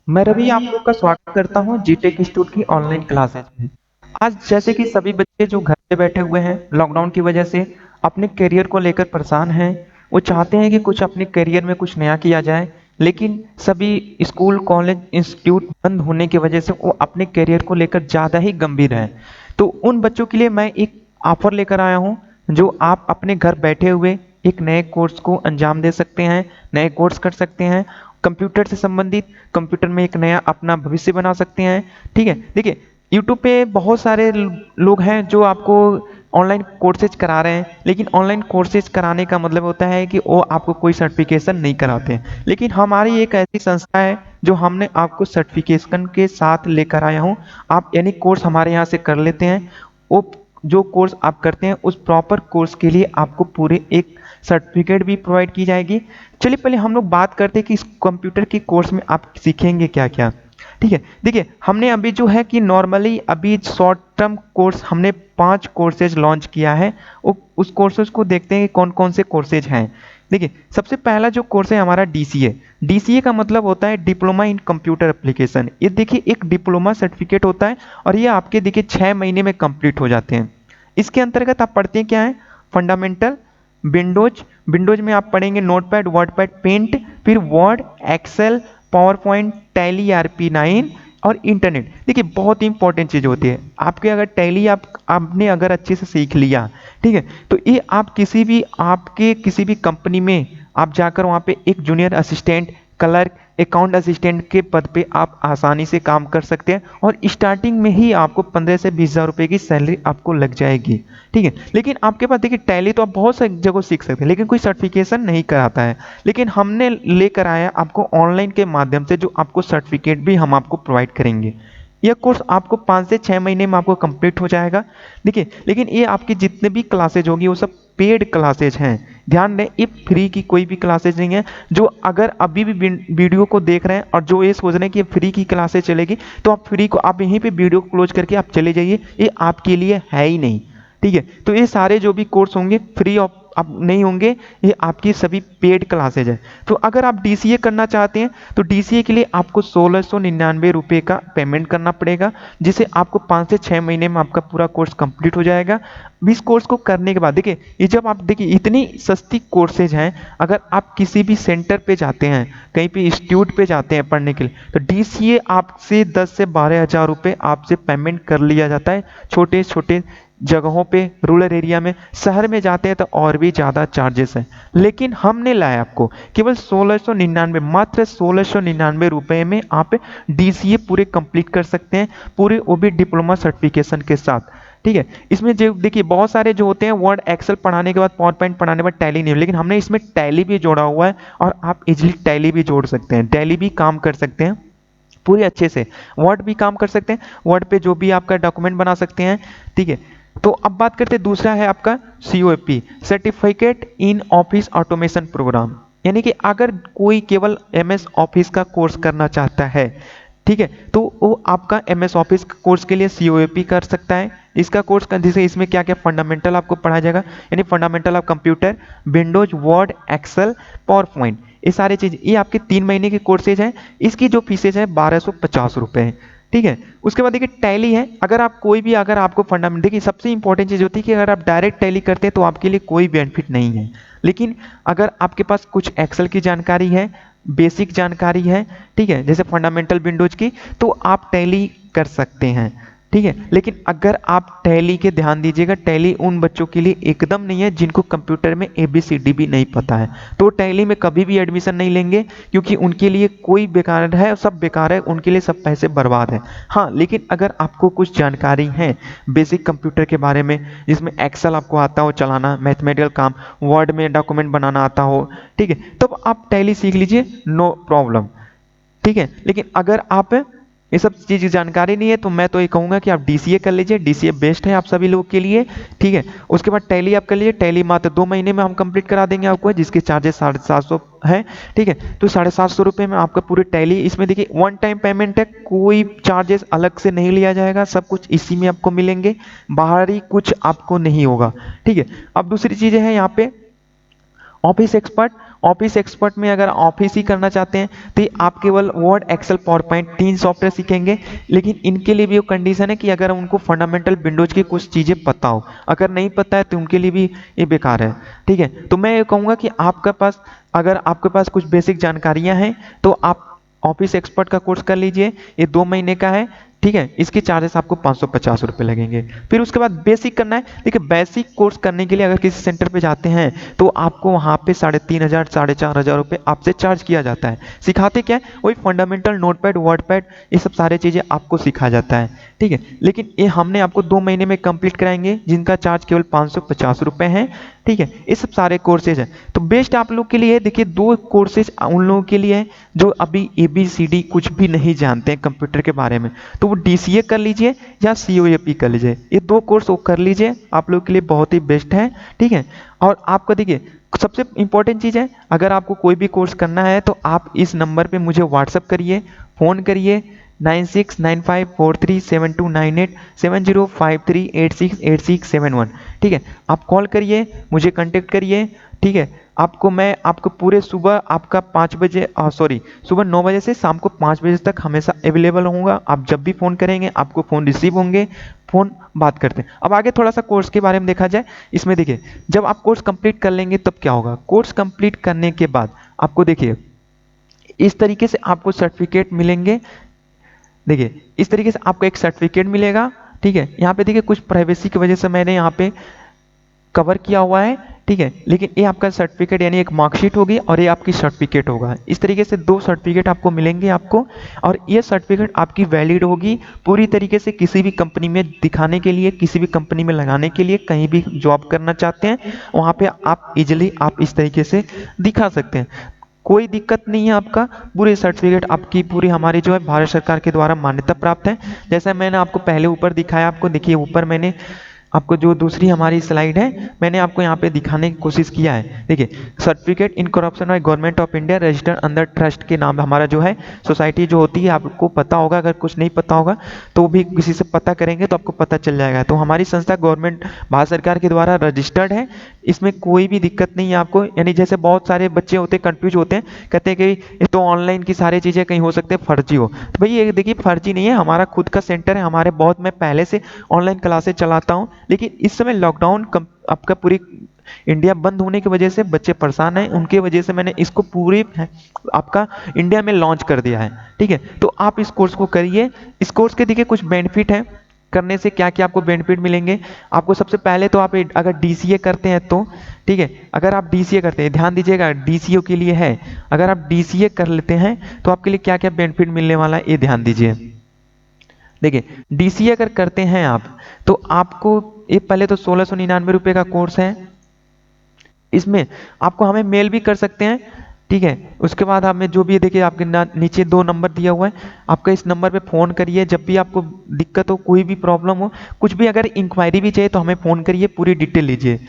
मैं रवि आप लोग का स्वागत करता हूँ जीटेक इंस्टीट्यूट की ऑनलाइन क्लासेज में। आज जैसे कि सभी बच्चे जो घर पे बैठे हुए हैं लॉकडाउन की वजह से अपने करियर को लेकर परेशान हैं। वो चाहते हैं कि कुछ अपने करियर में कुछ नया किया जाए, लेकिन सभी स्कूल कॉलेज इंस्टीट्यूट बंद होने की वजह से वो अपने करियर को लेकर ज़्यादा ही गंभीर हैं। तो उन बच्चों के लिए मैं एक ऑफर लेकर आया हूँ, जो आप अपने घर बैठे हुए एक नए कोर्स को अंजाम दे सकते हैं, नए कोर्स कर सकते हैं, कंप्यूटर से संबंधित, कंप्यूटर में एक नया अपना भविष्य बना सकते हैं। ठीक है, देखिए यूट्यूब पे बहुत सारे लोग हैं जो आपको ऑनलाइन कोर्सेज करा रहे हैं, लेकिन ऑनलाइन कोर्सेज कराने का मतलब होता है कि वो आपको कोई सर्टिफिकेशन नहीं कराते हैं। लेकिन हमारी एक ऐसी संस्था है जो हमने आपको सर्टिफिकेशन के साथ लेकर आया हूँ। आप यानी कोर्स हमारे यहाँ से कर लेते हैं, वो जो कोर्स आप करते हैं उस प्रॉपर कोर्स के लिए आपको पूरे एक सर्टिफिकेट भी प्रोवाइड की जाएगी। चलिए पहले हम लोग बात करते हैं कि इस कंप्यूटर की कोर्स में आप सीखेंगे क्या क्या। ठीक है, देखिए हमने अभी जो है कि नॉर्मली अभी शॉर्ट टर्म कोर्स हमने 5 कोर्सेज लॉन्च किया है। उस कोर्सेज को देखते हैं कि कौन कौन से कोर्सेज हैं। देखिए सबसे पहला जो कोर्स है हमारा डीसीए। डीसीए का मतलब होता है डिप्लोमा इन कंप्यूटर एप्लीकेशन। ये देखिए एक डिप्लोमा सर्टिफिकेट होता है और ये आपके देखिए 6 महीने में कंप्लीट हो जाते हैं। इसके अंतर्गत आप पढ़ते हैं क्या है, फंडामेंटल, विंडोज, विंडोज में आप पढ़ेंगे नोटपैड, वर्डपैड, पेंट, फिर Word, Excel, PowerPoint, Tally, RP9 और इंटरनेट। देखिए बहुत ही इंपॉर्टेंट चीज़ होती है आपके, अगर टैली आपने अगर अच्छे से सीख लिया, ठीक है, तो ये आप किसी भी आपके किसी भी कंपनी में आप जाकर वहाँ पे एक junior assistant, clerk, account assistant के पद पे आप आसानी से काम कर सकते हैं और स्टार्टिंग में ही आपको 15 से 20 हज़ार रुपये की सैलरी आपको लग जाएगी। ठीक है, लेकिन आपके पास देखिए टैली तो आप बहुत सारी जगह सीख सकते हैं, लेकिन कोई सर्टिफिकेशन नहीं कराता है। लेकिन हमने लेकर आया आपको ऑनलाइन के माध्यम से, जो आपको सर्टिफिकेट भी हम आपको प्रोवाइड करेंगे। यह कोर्स आपको 5 से 6 महीने में आपको कंप्लीट हो जाएगा। देखिए लेकिन ये आपकी जितने भी क्लासेज होगी वो सब पेड क्लासेज हैं। ध्यान दें ये फ्री की कोई भी क्लासेज नहीं है। जो अगर अभी भी वीडियो को देख रहे हैं और जो ये सोच रहे हैं कि ये फ्री की क्लासेज चलेगी, तो आप फ्री को आप यहीं पे वीडियो क्लोज करके आप चले जाइए, ये आपके लिए है ही नहीं। ठीक है, तो ये सारे जो भी कोर्स होंगे फ्री ऑफ आप नहीं होंगे, ये आपकी सभी पेड क्लासेज है। तो अगर आप डीसीए करना चाहते हैं तो डीसीए के लिए आपको 1699 रुपये का पेमेंट करना पड़ेगा, जिसे आपको 5 से 6 महीने में आपका पूरा कोर्स कंप्लीट हो जाएगा। इस कोर्स को करने के बाद देखिए ये जब आप देखिए इतनी सस्ती कोर्सेज हैं, अगर आप किसी भी सेंटर पे जाते हैं, कहीं पे इंस्टीट्यूट पे जाते हैं पढ़ने के लिए, तो डीसीए आपसे 10 से 12 हज़ार रुपये आपसे पेमेंट कर लिया जाता है। छोटे छोटे जगहों पे, रूरल एरिया में, शहर में जाते हैं तो और भी ज़्यादा चार्जेस हैं। लेकिन हमने लाया आपको केवल 1699, मात्र 1699 रुपये में आप डीसीए पूरे कंप्लीट कर सकते हैं, पूरे वो भी डिप्लोमा सर्टिफिकेशन के साथ। ठीक है, इसमें जो देखिए बहुत सारे जो होते हैं वर्ड एक्सेल पढ़ाने के बाद, पावर पॉइंट पढ़ाने के बाद टैली नहीं, लेकिन हमने इसमें टैली भी जोड़ा हुआ है और आप इजिली टैली भी जोड़ सकते हैं, टैली भी काम कर सकते हैं पूरे अच्छे से, वर्ड भी काम कर सकते हैं, वर्ड पे जो भी आपका डॉक्यूमेंट बना सकते हैं। ठीक है, तो अब बात करते हैं दूसरा है आपका COAP, certificate in office automation program. यानी कि अगर कोई केवल MS ऑफिस का कोर्स करना चाहता है, ठीक है, तो वो आपका MS ऑफिस कोर्स के लिए COAP कर सकता है। इसका कोर्स का जैसे इसमें क्या क्या फंडामेंटल आपको पढ़ाया जाएगा, यानी fundamental of computer, Windows, Word, Excel, PowerPoint, ये सारी चीज़, ये आपके 3 महीने के कोर्सेज हैं। इसकी जो फीसेज है 1250 रुपये है। ठीक है, उसके बाद देखिए टैली है। अगर आप कोई भी, अगर आपको फंडामेंट, देखिए सबसे इंपॉर्टेंट चीज़ होती है कि अगर आप डायरेक्ट टैली करते हैं तो आपके लिए कोई बेनिफिट नहीं है, लेकिन अगर आपके पास कुछ एक्सेल की जानकारी है, बेसिक जानकारी है, ठीक है, जैसे फंडामेंटल विंडोज की, तो आप टैली कर सकते हैं। ठीक है, लेकिन अगर आप टैली के ध्यान दीजिएगा, टैली उन बच्चों के लिए एकदम नहीं है जिनको कंप्यूटर में ABCD भी नहीं पता है, तो टैली में कभी भी एडमिशन नहीं लेंगे, क्योंकि उनके लिए कोई बेकार है, सब बेकार है, उनके लिए सब पैसे बर्बाद है। हाँ, लेकिन अगर आपको कुछ जानकारी है बेसिक कंप्यूटर के बारे में, जिसमें एक्सेल आपको आता हो चलाना, मैथमेटिकल काम, वर्ड में डॉक्यूमेंट बनाना आता हो, ठीक है, तब आप टैली सीख लीजिए, नो प्रॉब्लम। ठीक है, लेकिन अगर आप ये सब चीज़ की जानकारी नहीं है तो मैं तो ये कहूँगा कि आप DCA कर लीजिए, DCA बेस्ट है आप सभी लोगों के लिए। ठीक है, उसके बाद टैली आप कर लीजिए, टैली मात्र 2 महीने में हम कंप्लीट करा देंगे आपको, जिसके चार्जेस 750 है। ठीक है, तो 750 रुपये में आपका पूरे टैली, इसमें देखिए वन टाइम पेमेंट है, कोई चार्जेस अलग से नहीं लिया जाएगा, सब कुछ इसी में आपको मिलेंगे, बाहरी कुछ आपको नहीं होगा। ठीक है, अब दूसरी चीज़ें हैं यहाँ पे ऑफिस एक्सपर्ट। ऑफिस एक्सपर्ट में अगर ऑफिस ही करना चाहते हैं तो ये आप केवल Word, Excel, PowerPoint 3 software सीखेंगे। लेकिन इनके लिए भी वो कंडीशन है कि अगर उनको फंडामेंटल विंडोज की कुछ चीज़ें पता हो, अगर नहीं पता है तो उनके लिए भी ये बेकार है। ठीक है, तो मैं ये कहूँगा कि आपके पास, अगर आपके पास कुछ बेसिक जानकारियाँ हैं तो आप ऑफिस एक्सपर्ट का कोर्स कर लीजिए। ये 2 महीने का है। ठीक है, इसकी चार्जेस आपको 550 रुपये लगेंगे। फिर उसके बाद बेसिक करना है। देखिए, बेसिक कोर्स करने के लिए अगर किसी सेंटर पे जाते हैं तो आपको वहाँ पे 3,500 4,500 रुपये आपसे चार्ज किया जाता है। सिखाते क्या है, वही फंडामेंटल, नोटपैड, वर्डपैड, ये सब सारे चीज़ें आपको सिखाया जाता है। ठीक है, लेकिन ये हमने आपको 2 महीने में कंप्लीट कराएंगे, जिनका चार्ज केवल 550 रुपये है। ठीक है, ये सब सारे कोर्सेज हैं। तो बेस्ट आप लोग के लिए देखिए 2 कोर्सेज उन लोगों के लिए हैं जो अभी ABCD कुछ भी नहीं जानते हैं कंप्यूटर के बारे में, तो वो DCA कर लीजिए या COAP कर लीजिए। ये 2 कोर्स वो कर लीजिए, आप लोग के लिए बहुत ही बेस्ट है। ठीक है, और आपका देखिए सबसे इंपॉर्टेंट चीज़ है, अगर आपको कोई भी कोर्स करना है तो आप इस नंबर पे मुझे व्हाट्सअप करिए, फ़ोन करिए 9695437298 7053868671। ठीक है, आप कॉल करिए, मुझे कांटेक्ट करिए। ठीक है, आपको पूरे सुबह आपका 5 बजे सुबह 9 बजे से शाम को 5 बजे तक हमेशा अवेलेबल होऊंगा। आप जब भी फ़ोन करेंगे आपको फ़ोन रिसीव होंगे, फ़ोन बात करते हैं। अब आगे थोड़ा सा कोर्स के बारे में देखा जाए। इसमें देखिए, जब आप कोर्स कंप्लीट कर लेंगे तब क्या होगा, कोर्स कंप्लीट करने के बाद आपको देखिए इस तरीके से आपको सर्टिफिकेट मिलेंगे। देखिए, इस तरीके से आपको एक सर्टिफिकेट मिलेगा। ठीक है, यहाँ पे देखिए कुछ प्राइवेसी की वजह से मैंने यहाँ पे कवर किया हुआ है। ठीक है, लेकिन ये आपका सर्टिफिकेट यानी एक मार्कशीट होगी और ये आपकी सर्टिफिकेट होगा। इस तरीके से 2 सर्टिफिकेट आपको मिलेंगे आपको, और ये सर्टिफिकेट आपकी वैलिड होगी पूरी तरीके से किसी भी कंपनी में दिखाने के लिए, किसी भी कंपनी में लगाने के लिए, कहीं भी जॉब करना चाहते हैं वहाँ पे आप इजिली आप इस तरीके से दिखा सकते हैं। कोई दिक्कत नहीं है, आपका पूरे सर्टिफिकेट आपकी पूरी हमारी जो है भारत सरकार के द्वारा मान्यता प्राप्त है। जैसा मैंने आपको पहले ऊपर दिखाया, आपको देखिए ऊपर मैंने आपको जो दूसरी हमारी स्लाइड है मैंने आपको यहाँ पे दिखाने की कोशिश किया है। देखिए, certificate in corruption by government of India registered under trust के नाम हमारा जो है सोसाइटी जो होती है, आपको पता होगा। अगर कुछ नहीं पता होगा तो भी किसी से पता करेंगे तो आपको पता चल जाएगा। तो हमारी संस्था गवर्नमेंट भारत सरकार के द्वारा रजिस्टर्ड है, इसमें कोई भी दिक्कत नहीं है आपको। यानी जैसे बहुत सारे बच्चे होते हैं कंफ्यूज होते हैं, कहते हैं कि ये तो ऑनलाइन की सारी चीज़ें कहीं हो सकते हैं फर्जी हो। तो भाई ये देखिए फर्जी नहीं है, हमारा खुद का सेंटर है, हमारे बहुत मैं पहले से ऑनलाइन क्लासेस चलाता हूँ। लेकिन इस समय लॉकडाउन आपका पूरी इंडिया बंद होने की वजह से बच्चे परेशान हैं, उनके वजह से मैंने इसको पूरी आपका इंडिया में लॉन्च कर दिया है। ठीक है, तो आप इस कोर्स को करिए। इस कोर्स के देखिए कुछ बेनिफिट हैं, करने से क्या क्या आपको बेनिफिट मिलेंगे। आपको सबसे पहले तो आप अगर DCA करते हैं तो, ठीक है, अगर आप DCA करते हैं, ध्यान दीजिएगा DCO के लिए है, अगर आप DCA कर लेते हैं तो आपके लिए क्या क्या बेनिफिट मिलने वाला है ये ध्यान दीजिए। देखिए, DCA अगर करते हैं आप तो आपको ये पहले तो 1699 रुपये का कोर्स है। इसमें आपको हमें मेल भी कर सकते हैं। ठीक है, उसके बाद हमें जो भी देखिए आपके नीचे 2 नंबर दिया हुआ है, आपका इस नंबर पे फ़ोन करिए जब भी आपको दिक्कत हो, कोई भी प्रॉब्लम हो, कुछ भी अगर इंक्वायरी भी चाहिए तो हमें फ़ोन करिए, पूरी डिटेल लीजिए।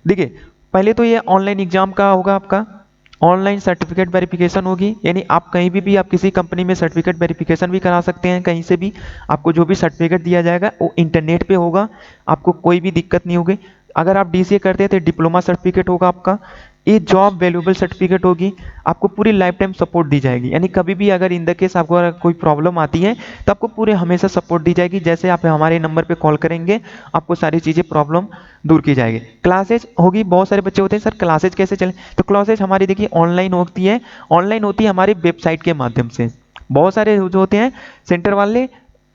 देखिए, पहले तो ये ऑनलाइन एग्जाम का होगा, आपका ऑनलाइन सर्टिफिकेट वेरिफिकेशन होगी। यानी आप कहीं भी आप किसी कंपनी में सर्टिफिकेट वेरिफिकेशन भी करा सकते हैं, कहीं से भी आपको जो भी सर्टिफिकेट दिया जाएगा वो इंटरनेट पे होगा, आपको कोई भी दिक्कत नहीं होगी। अगर आप DCA करते हैं तो डिप्लोमा सर्टिफिकेट होगा आपका, ये जॉब वैल्यूएबल सर्टिफिकेट होगी, आपको पूरी लाइफ टाइम सपोर्ट दी जाएगी। यानी कभी भी अगर इन द केस आपको अगर कोई प्रॉब्लम आती है तो आपको पूरे हमेशा सपोर्ट दी जाएगी। जैसे आप हमारे नंबर पे कॉल करेंगे आपको सारी चीज़ें प्रॉब्लम दूर की जाएगी। क्लासेज होगी, बहुत सारे बच्चे होते हैं सर क्लासेज कैसे चले, तो क्लासेज हमारी देखिए ऑनलाइन होती है, ऑनलाइन होती है हमारी वेबसाइट के माध्यम से। बहुत सारे जो होते हैं सेंटर वाले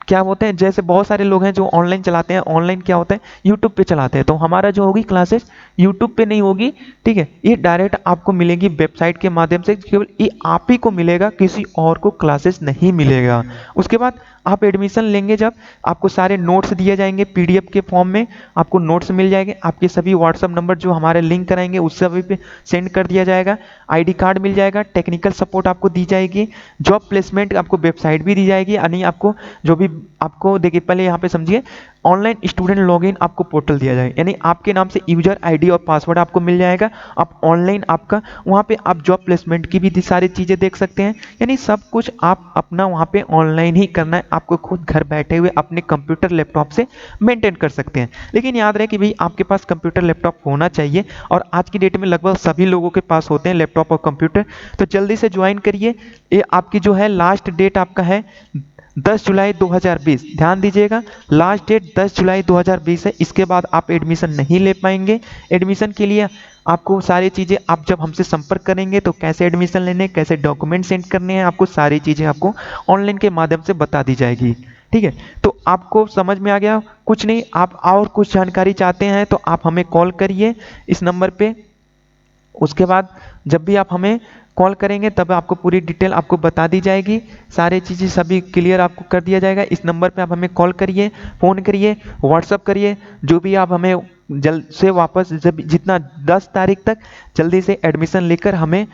क्या होते हैं, जैसे बहुत सारे लोग हैं जो ऑनलाइन चलाते हैं, ऑनलाइन क्या होता है यूट्यूब पे चलाते हैं, तो हमारा जो होगी क्लासेस यूट्यूब पे नहीं होगी। ठीक है, ये डायरेक्ट आपको मिलेगी वेबसाइट के माध्यम से, केवल ये आप ही को मिलेगा, किसी और को क्लासेस नहीं मिलेगा। उसके बाद आप एडमिशन लेंगे जब आपको सारे नोट्स दिए जाएंगे PDF के फॉर्म में, आपको नोट्स मिल जाएंगे, आपके सभी व्हाट्सअप नंबर जो हमारे लिंक कराएंगे उस सभी पे सेंड कर दिया जाएगा, ID कार्ड मिल जाएगा, टेक्निकल सपोर्ट आपको दी जाएगी, जॉब प्लेसमेंट आपको वेबसाइट भी दी जाएगी। यानी आपको जो भी आपको देखिए पहले यहाँ पे समझिए, ऑनलाइन स्टूडेंट लॉगिन आपको पोर्टल दिया जाएगा, यानी आपके नाम से यूजर आईडी और पासवर्ड आपको मिल जाएगा। आप ऑनलाइन आपका वहाँ पे आप जॉब प्लेसमेंट की भी सारी चीज़ें देख सकते हैं, यानी सब कुछ आप अपना वहाँ पे ऑनलाइन ही करना है, आपको खुद घर बैठे हुए अपने कंप्यूटर लैपटॉप से मेंटेन कर सकते हैं। लेकिन याद रहे कि भाई आपके पास कंप्यूटर लैपटॉप होना चाहिए, और आज की डेट में लगभग सभी लोगों के पास होते हैं लैपटॉप और कंप्यूटर। तो जल्दी से ज्वाइन करिए। ये आपकी जो है लास्ट डेट आपका है 10 जुलाई 2020, ध्यान दीजिएगा, लास्ट डेट 10 जुलाई 2020 है। इसके बाद आप एडमिशन नहीं ले पाएंगे। एडमिशन के लिए आपको सारी चीज़ें, आप जब हमसे संपर्क करेंगे तो कैसे एडमिशन लेने, कैसे डॉक्यूमेंट सेंड करने हैं, आपको सारी चीज़ें आपको ऑनलाइन के माध्यम से बता दी जाएगी। ठीक है, तो आपको समझ में आ गया? कुछ नहीं, आप और कुछ जानकारी चाहते हैं तो आप हमें कॉल करिए इस नंबर पे। उसके बाद जब भी आप हमें कॉल करेंगे तब आपको पूरी डिटेल आपको बता दी जाएगी, सारी चीज़ें सभी क्लियर आपको कर दिया जाएगा। इस नंबर पे आप हमें कॉल करिए, फ़ोन करिए, व्हाट्सअप करिए, जो भी आप हमें जल्द से वापस जब जितना 10 तारीख तक जल्दी से एडमिशन लेकर हमें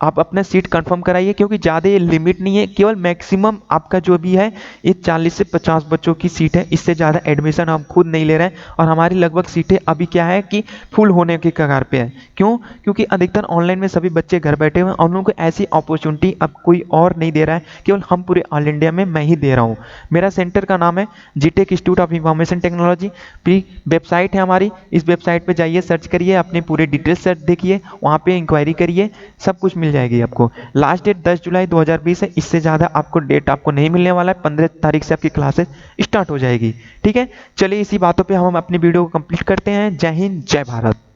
आप अपना सीट कंफर्म कराइए, क्योंकि ज़्यादा ये लिमिट नहीं है, केवल मैक्सिमम आपका जो भी है ये 40 से 50 बच्चों की सीट है, इससे ज़्यादा एडमिशन हम खुद नहीं ले रहे हैं। और हमारी लगभग सीटें अभी क्या है कि फुल होने के कगार पे है। क्यों? क्योंकि अधिकतर ऑनलाइन में सभी बच्चे घर बैठे हुए हैं और उन लोगों को ऐसी अपॉर्चुनिटी अब कोई और नहीं दे रहा है, केवल हम पूरे ऑल इंडिया में मैं ही दे रहा हूँ। मेरा सेंटर का नाम है GTEC institute of information technology. Free website है हमारी, इस वेबसाइट पे जाइए, सर्च करिए, अपने पूरे डिटेल्स सर्च देखिए, वहाँ पे इंक्वायरी करिए, सब कुछ मिल जाएगी आपको। लास्ट डेट 10 जुलाई 2020 है, इससे ज़्यादा आपको डेट आपको नहीं मिलने वाला है। 15 तारीख से आपकी क्लासेस स्टार्ट हो जाएगी। ठीक है, चलिए इसी बातों पे हम अपनी वीडियो को कंप्लीट करते हैं। जय हिंद, जय भारत।